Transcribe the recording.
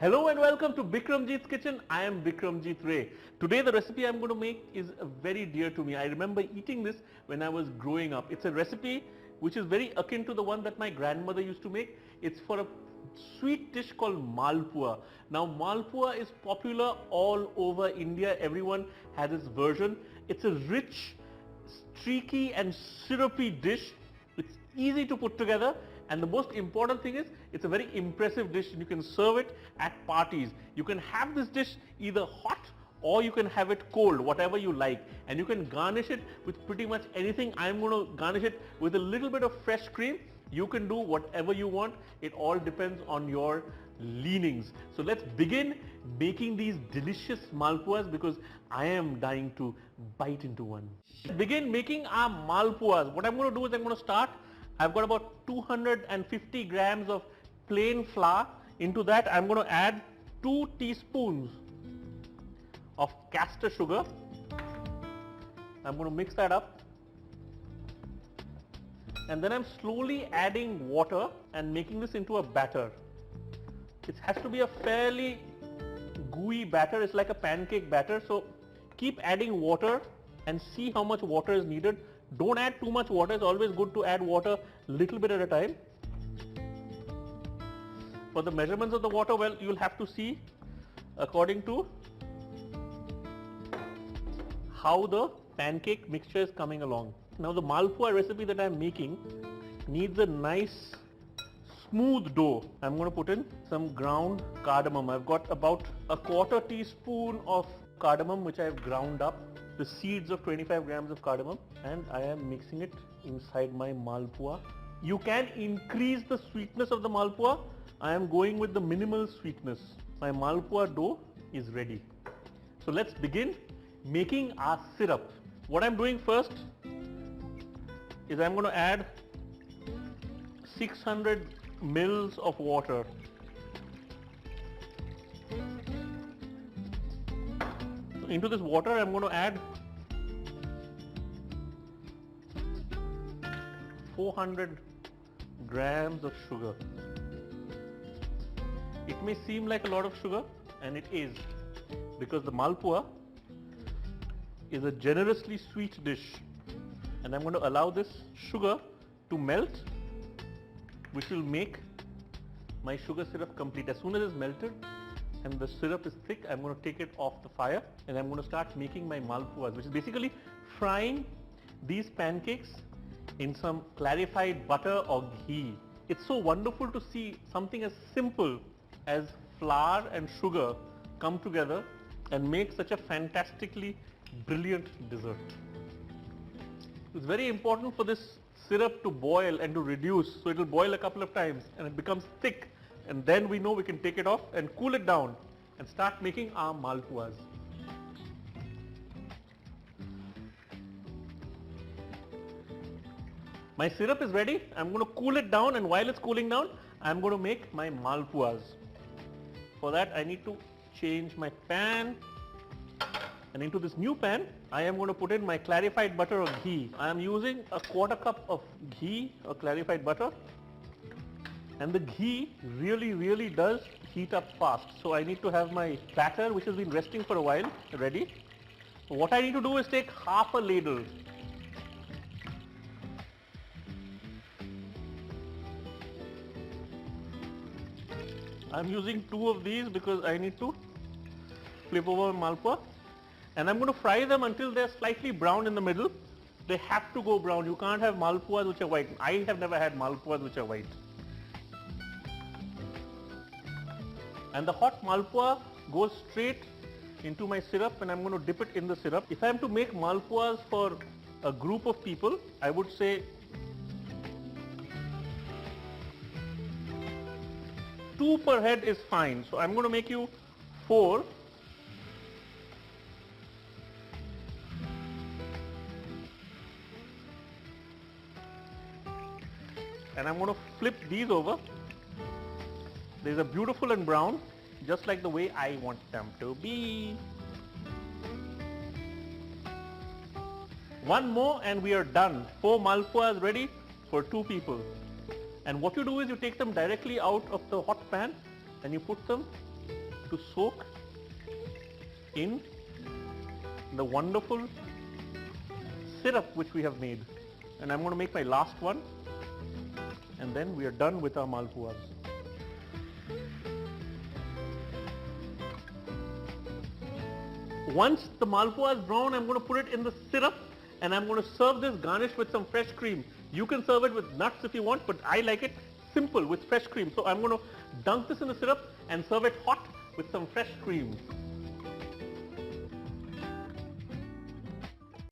Hello and welcome to Bikramjeet's Kitchen. I am Bikramjeet Ray. Today the recipe I'm going to make is very dear to me. I remember eating this when I was growing up. It's a recipe which is very akin to the one that my grandmother used to make. It's for a sweet dish called malpuwaa. Now malpuwaa is popular all over India. Everyone has its version. It's a rich, streaky and syrupy dish. It's easy to put together, and the most important thing is it's a very impressive dish and you can serve it at parties. You can have this dish either hot or you can have it cold, whatever you like, and you can garnish it with pretty much anything. I'm going to garnish it with a little bit of fresh cream. You can do whatever you want. It all depends on your leanings. So let's begin making these delicious malpuas because I am dying to bite into one. Begin making our malpuas. What I'm going to do is I'm going to start. I've got about 250 grams of plain flour. Into that I'm going to add 2 teaspoons of castor sugar. I'm going to mix that up. And then I'm slowly adding water and making this into a batter. It has to be a fairly gooey batter. It's like a pancake batter. So keep adding water and see how much water is needed. Don't add too much water. It's always good to add water little bit at a time. For the measurements of the water, well, you'll have to see according to how the pancake mixture is coming along. Now the malpuwaa recipe that I'm making needs a nice smooth dough. I'm going to put in some ground cardamom. I've got about a quarter teaspoon of cardamom which I've ground up, the seeds of 25 grams of cardamom, and I am mixing it inside my malpuwaa. You can increase the sweetness of the malpuwaa. I am going with the minimal sweetness. My malpuwaa dough is ready. So let's begin making our syrup. What I'm doing first is I'm going to add 600 mils of water. So into this water I'm going to add 400 grams of sugar. It may seem like a lot of sugar, and it is, because the malpuwaa is a generously sweet dish, and I'm going to allow this sugar to melt, which will make my sugar syrup complete. As soon as it's melted and the syrup is thick, I'm going to take it off the fire and I'm going to start making my malpuwaas, which is basically frying these pancakes in some clarified butter or ghee. It's so wonderful to see something as simple as flour and sugar come together and make such a fantastically brilliant dessert. It's very important for this syrup to boil and to reduce, so it will boil a couple of times and it becomes thick, and then we know we can take it off and cool it down and start making our malpuwaas. My syrup is ready. I'm going to cool it down, and while it's cooling down I'm going to make my malpuwaas. For that I need to change my pan, and into this new pan I am going to put in my clarified butter or ghee. I am using a quarter cup of ghee or clarified butter, and the ghee really does heat up fast. So I need to have my batter, which has been resting for a while, ready. So what I need to do is take half a ladle. I'm using 2 of these because I need to flip over my malpuwaa, and I'm going to fry them until they're slightly brown in the middle. They have to go brown. You can't have malpuwaas which are white. I have never had malpuwaas which are white. And the hot malpuwaa goes straight into my syrup, and I'm going to dip it in the syrup. If I am to make malpuwaas for a group of people, I would say 2 per head is fine. So I'm going to make you 4. And I'm going to flip these over. These are beautiful and brown, just like the way I want them to be. One more and we are done. 4 malpuwaas ready for 2 people. And what you do is you take them directly out of the hot pan and you put them to soak in the wonderful syrup which we have made. And I'm going to make my last one, and then we are done with our malpuas. Once the malpua is brown, I'm going to put it in the syrup, and I'm going to serve this garnished with some fresh cream. You can serve it with nuts if you want, but I like it simple with fresh cream. So I'm going to dunk this in the syrup and serve it hot with some fresh cream.